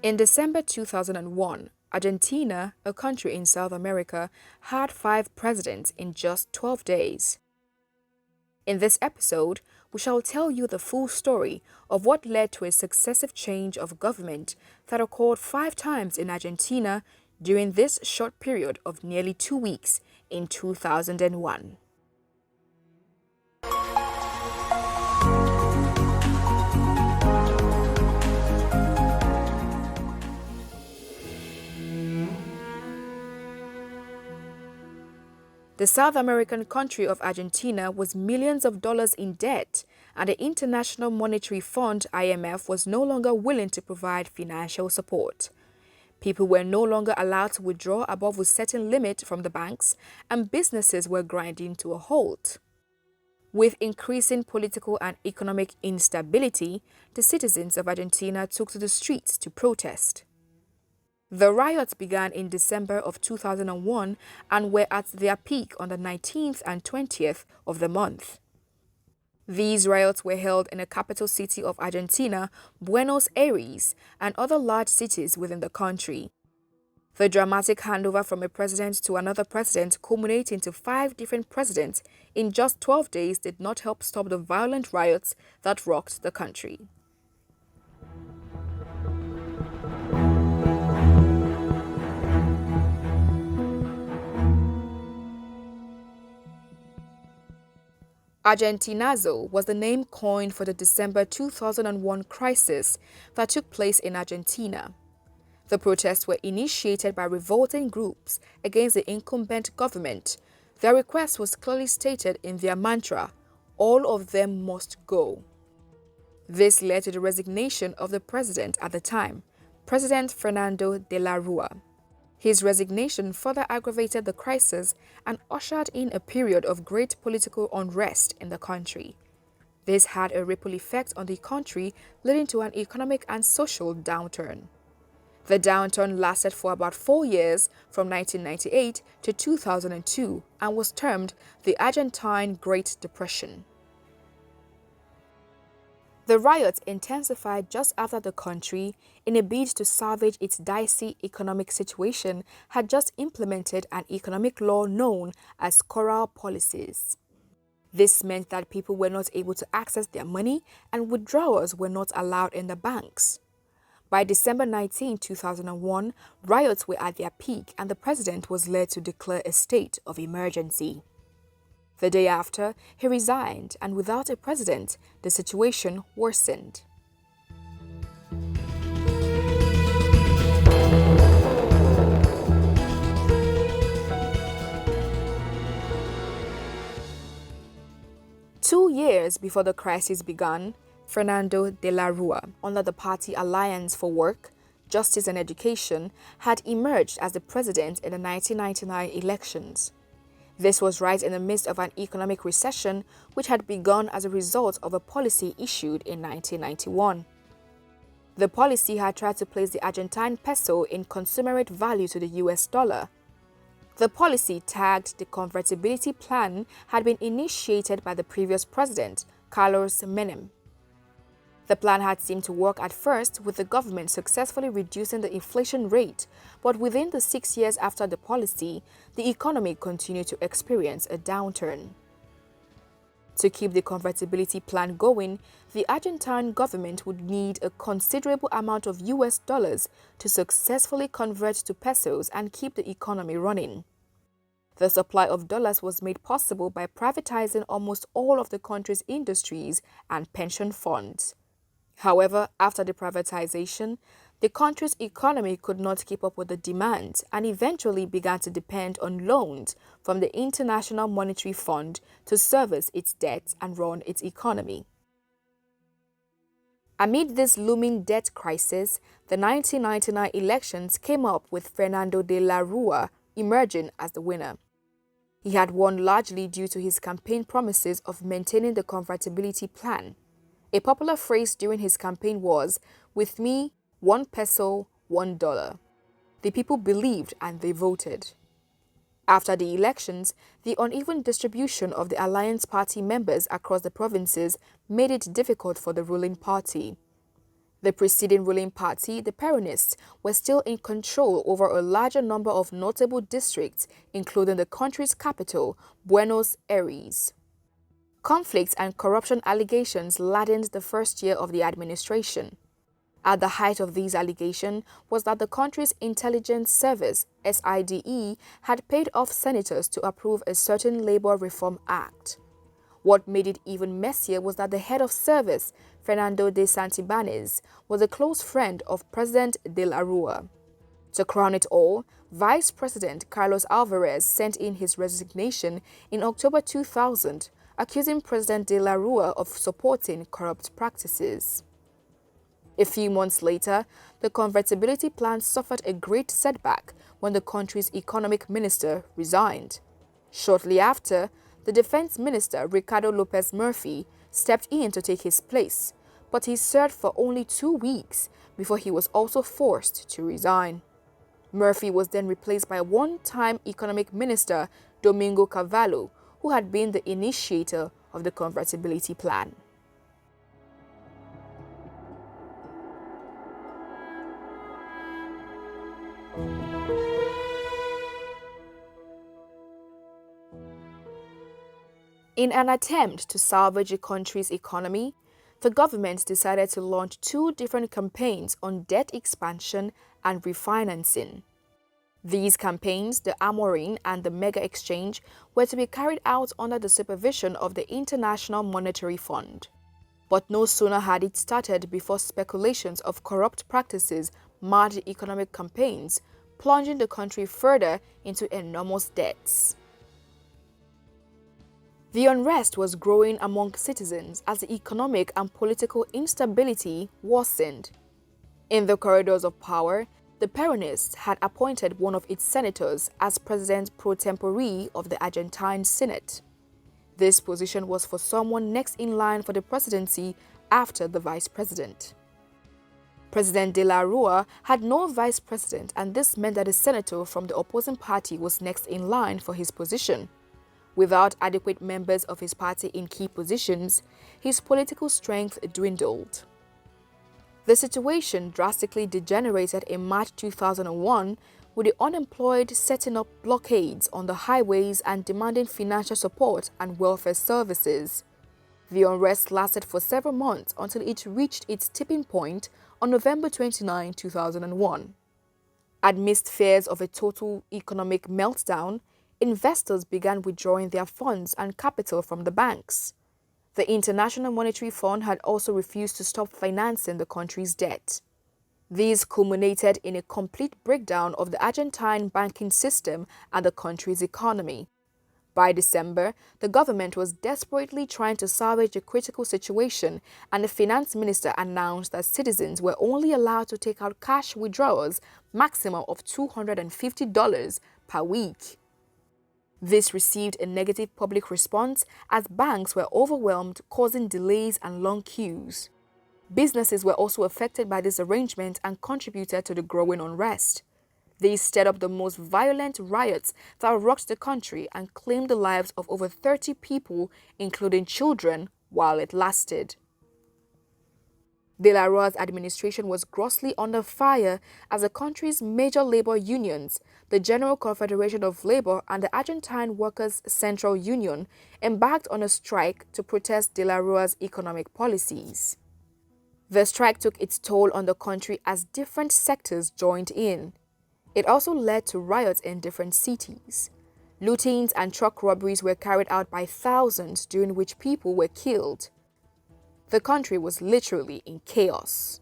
In December 2001, Argentina, a country in South America, had 5 presidents in just 12 days. In this episode, we shall tell you the full story of what led to a successive change of government that occurred 5 times in Argentina during this short period of nearly 2 weeks in 2001. The South American country of Argentina was millions of dollars in debt, and the International Monetary Fund (IMF) was no longer willing to provide financial support. People were no longer allowed to withdraw above a certain limit from the banks, and businesses were grinding to a halt. With increasing political and economic instability, the citizens of Argentina took to the streets to protest. The riots began in December of 2001 and were at their peak on the 19th and 20th of the month. These riots were held in the capital city of Argentina, Buenos Aires, and other large cities within the country. The dramatic handover from a president to another president, culminating to 5 different presidents in just 12 days, did not help stop the violent riots that rocked the country. Argentinazo was the name coined for the December 2001 crisis that took place in Argentina. The protests were initiated by revolting groups against the incumbent government. Their request was clearly stated in their mantra: all of them must go. This led to the resignation of the president at the time, President Fernando de la Rúa. His resignation further aggravated the crisis and ushered in a period of great political unrest in the country. This had a ripple effect on the country, leading to an economic and social downturn. The downturn lasted for about 4 years, from 1998 to 2002, and was termed the Argentine Great Depression. The riots intensified just after the country, in a bid to salvage its dicey economic situation, had just implemented an economic law known as Corral policies. This meant that people were not able to access their money and withdrawals were not allowed in the banks. By December 19, 2001, riots were at their peak and the president was led to declare a state of emergency. The day after, he resigned, and without a president, the situation worsened. Two years before the crisis began, Fernando de la Rúa, under the party Alliance for Work, Justice and Education, had emerged as the president in the 1999 elections. This was right in the midst of an economic recession which had begun as a result of a policy issued in 1991. The policy had tried to place the Argentine peso in commensurate value to the US dollar. The policy, tagged the convertibility plan, had been initiated by the previous president, Carlos Menem. The plan had seemed to work at first, with the government successfully reducing the inflation rate, but within the 6 years after the policy, the economy continued to experience a downturn. To keep the convertibility plan going, the Argentine government would need a considerable amount of US dollars to successfully convert to pesos and keep the economy running. The supply of dollars was made possible by privatizing almost all of the country's industries and pension funds. However, after the privatization, the country's economy could not keep up with the demand and eventually began to depend on loans from the International Monetary Fund to service its debts and run its economy. Amid this looming debt crisis, the 1999 elections came up with Fernando de la Rúa emerging as the winner. He had won largely due to his campaign promises of maintaining the convertibility plan. A popular phrase during his campaign was, "With me, 1 peso, $1. The people believed and they voted. After the elections, the uneven distribution of the Alliance Party members across the provinces made it difficult for the ruling party. The preceding ruling party, the Peronists, were still in control over a larger number of notable districts, including the country's capital, Buenos Aires. Conflicts and corruption allegations laddened the first year of the administration. At the height of these allegations was that the country's intelligence service, SIDE, had paid off senators to approve a certain labor reform act. What made it even messier was that the head of service, Fernando de Santibanez, was a close friend of President de la Rúa. To crown it all, Vice President Carlos Alvarez sent in his resignation in October 2000, accusing President de la Rúa of supporting corrupt practices. A few months later, the convertibility plan suffered a great setback when the country's economic minister resigned. Shortly after, the defense minister, Ricardo Lopez Murphy, stepped in to take his place, but he served for only 2 weeks before he was also forced to resign. Murphy was then replaced by one-time economic minister, Domingo Cavallo, who had been the initiator of the convertibility plan. In an attempt to salvage the country's economy, the government decided to launch 2 different campaigns on debt expansion and refinancing. These campaigns, the Amorim and the Mega Exchange, were to be carried out under the supervision of the International Monetary Fund. But no sooner had it started before speculations of corrupt practices marred the economic campaigns, plunging the country further into enormous debts. The unrest was growing among citizens as the economic and political instability worsened. In the corridors of power, the Peronists had appointed one of its senators as president pro tempore of the Argentine Senate. This position was for someone next in line for the presidency after the vice president. President de la Rúa had no vice president, and this meant that a senator from the opposing party was next in line for his position. Without adequate members of his party in key positions, his political strength dwindled. The situation drastically degenerated in March 2001, with the unemployed setting up blockades on the highways and demanding financial support and welfare services. The unrest lasted for several months until it reached its tipping point on November 29, 2001. Amidst fears of a total economic meltdown, investors began withdrawing their funds and capital from the banks. The International Monetary Fund had also refused to stop financing the country's debt. These culminated in a complete breakdown of the Argentine banking system and the country's economy. By December, the government was desperately trying to salvage a critical situation, and the finance minister announced that citizens were only allowed to take out cash withdrawals maximum of $250 per week. This received a negative public response as banks were overwhelmed, causing delays and long queues. Businesses were also affected by this arrangement and contributed to the growing unrest. These stirred up the most violent riots that rocked the country and claimed the lives of over 30 people, including children, while it lasted. De la Rúa's administration was grossly under fire as the country's major labor unions, the General Confederation of Labor and the Argentine Workers' Central Union, embarked on a strike to protest De la Rúa's economic policies. The strike took its toll on the country as different sectors joined in. It also led to riots in different cities. Lootings and truck robberies were carried out by thousands, during which people were killed. The country was literally in chaos.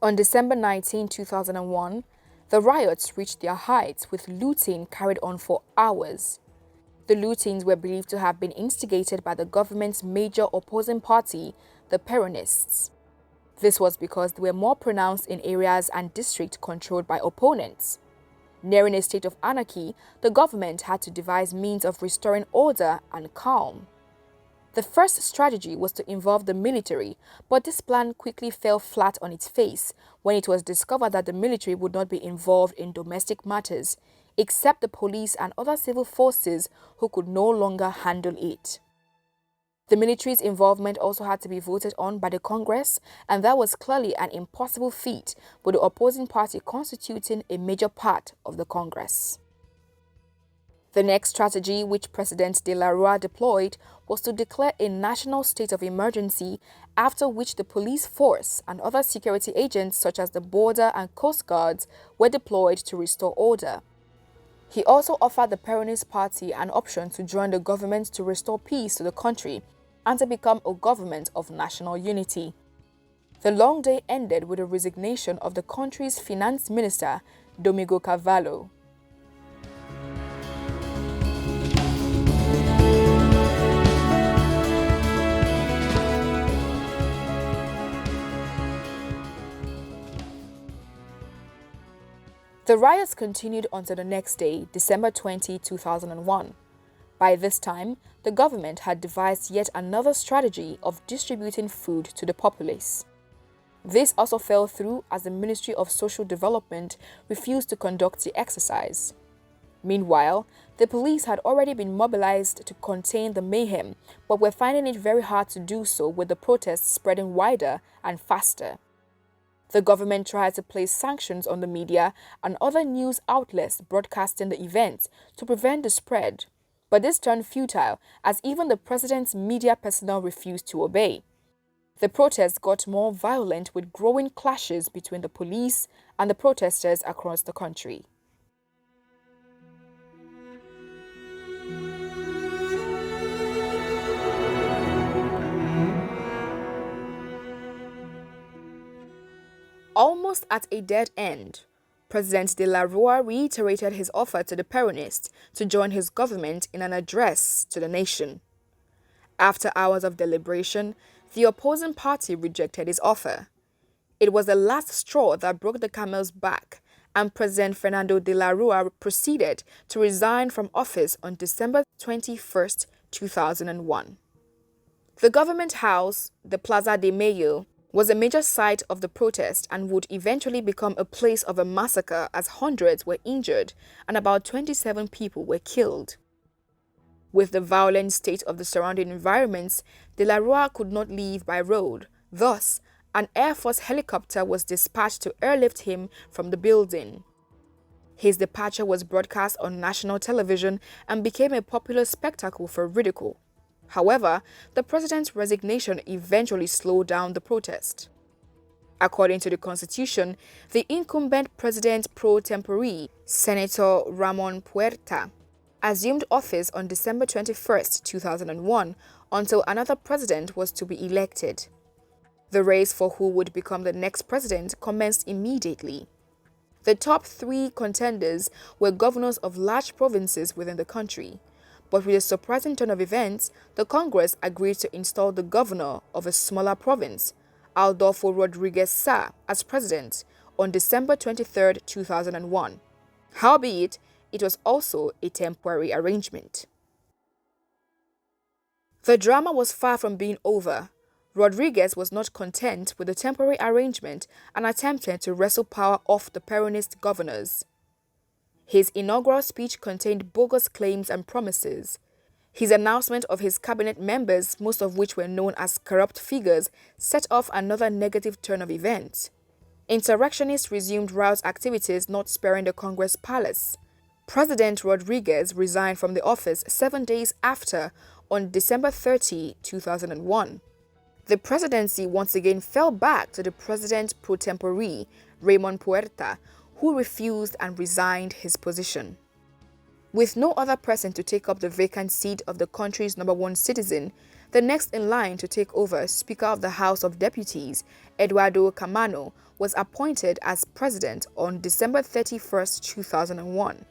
On December 19, 2001, the riots reached their heights with looting carried on for hours. The lootings were believed to have been instigated by the government's major opposing party, the Peronists. This was because they were more pronounced in areas and districts controlled by opponents. Nearing a state of anarchy, the government had to devise means of restoring order and calm. The first strategy was to involve the military, but this plan quickly fell flat on its face when it was discovered that the military would not be involved in domestic matters, except the police and other civil forces who could no longer handle it. The military's involvement also had to be voted on by the Congress, and that was clearly an impossible feat, with the opposing party constituting a major part of the Congress. The next strategy which President De La Rua deployed was to declare a national state of emergency, after which the police force and other security agents such as the border and coast guards were deployed to restore order. He also offered the Peronist Party an option to join the government to restore peace to the country and to become a government of national unity. The long day ended with the resignation of the country's finance minister, Domingo Cavallo. The riots continued until the next day, December 20, 2001. By this time, the government had devised yet another strategy of distributing food to the populace. This also fell through as the Ministry of Social Development refused to conduct the exercise. Meanwhile, the police had already been mobilized to contain the mayhem, but were finding it very hard to do so with the protests spreading wider and faster. The government tried to place sanctions on the media and other news outlets broadcasting the events to prevent the spread, but this turned futile as even the president's media personnel refused to obey. The protests got more violent with growing clashes between the police and the protesters across the country. Almost at a dead end, President De La Rua reiterated his offer to the Peronists to join his government in an address to the nation. After hours of deliberation, the opposing party rejected his offer. It was the last straw that broke the camel's back, and President Fernando de la Rua proceeded to resign from office on December 21, 2001. The government house, the Plaza de Mayo, was a major site of the protest and would eventually become a place of a massacre as hundreds were injured and about 27 people were killed. With the violent state of the surrounding environments, De La Rua could not leave by road. Thus, an Air Force helicopter was dispatched to airlift him from the building. His departure was broadcast on national television and became a popular spectacle for ridicule. However, the president's resignation eventually slowed down the protest. According to the Constitution, the incumbent president pro tempore, Senator Ramon Puerta, assumed office on December 21, 2001, until another president was to be elected. The race for who would become the next president commenced immediately. The top three contenders were governors of large provinces within the country. But with a surprising turn of events, the Congress agreed to install the governor of a smaller province, Adolfo Rodriguez Sá, as president on December 23, 2001. Howbeit, it was also a temporary arrangement. The drama was far from being over. Rodriguez was not content with the temporary arrangement and attempted to wrestle power off the Peronist governors. His inaugural speech contained bogus claims and promises. His announcement of his cabinet members, most of which were known as corrupt figures, set off another negative turn of events. Insurrectionists resumed riot activities, not sparing the Congress Palace. President Rodriguez resigned from the office 7 days after, on December 30, 2001. The presidency once again fell back to the president pro tempore, Ramon Puerta, who refused and resigned his position. With no other person to take up the vacant seat of the country's #1 citizen, the next in line to take over, Speaker of the House of Deputies, Eduardo Camano, was appointed as president on December 31, 2001.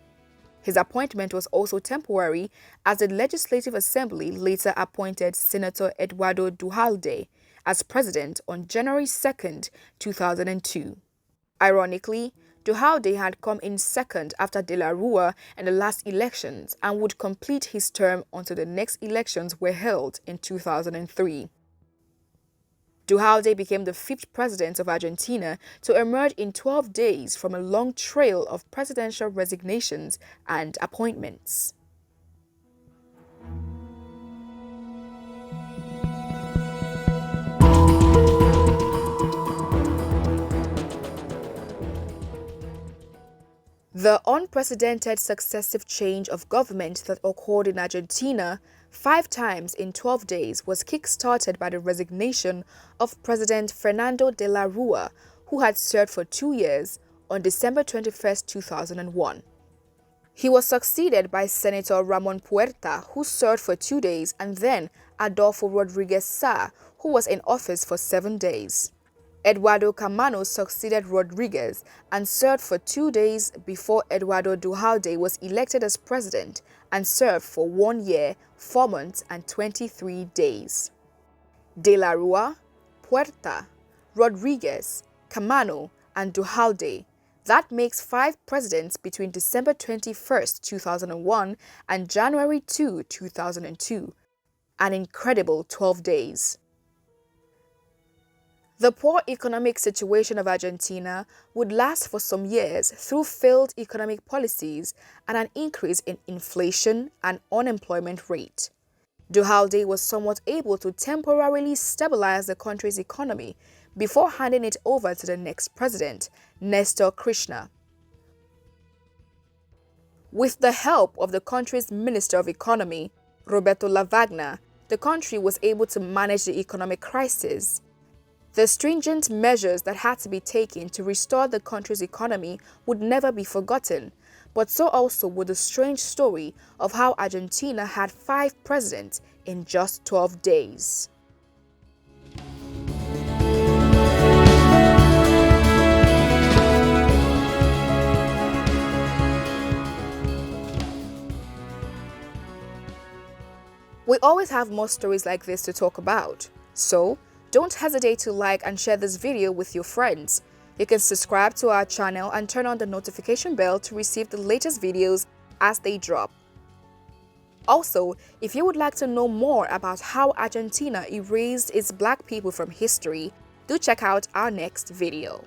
His appointment was also temporary, as the Legislative Assembly later appointed Senator Eduardo Duhalde as president on January 2, 2002. Ironically, Duhalde had come in second after De la Rua in the last elections and would complete his term until the next elections were held in 2003. Duhalde became the fifth president of Argentina to emerge in 12 days from a long trail of presidential resignations and appointments. The unprecedented successive change of government that occurred in Argentina 5 times in 12 days was kick-started by the resignation of President Fernando de la Rua, who had served for 2 years, on December 21, 2001. He was succeeded by Senator Ramon Puerta, who served for 2 days, and then Adolfo Rodriguez Sá, who was in office for 7 days. Eduardo Camano succeeded Rodriguez and served for 2 days before Eduardo Duhalde was elected as president and served for 1 year, 4 months and 23 days. De la Rua, Puerta, Rodriguez, Camano and Duhalde. That makes 5 presidents between December 21, 2001 and January 2, 2002. An incredible 12 days. The poor economic situation of Argentina would last for some years through failed economic policies and an increase in inflation and unemployment rate. Duhalde was somewhat able to temporarily stabilize the country's economy before handing it over to the next president, Nestor Kirchner. With the help of the country's Minister of Economy, Roberto Lavagna, the country was able to manage the economic crisis. The stringent measures that had to be taken to restore the country's economy would never be forgotten, but so also would the strange story of how Argentina had 5 presidents in just 12 days. We always have more stories like this to talk about, so don't hesitate to like and share this video with your friends. You can subscribe to our channel and turn on the notification bell to receive the latest videos as they drop. Also, if you would like to know more about how Argentina erased its black people from history, do check out our next video.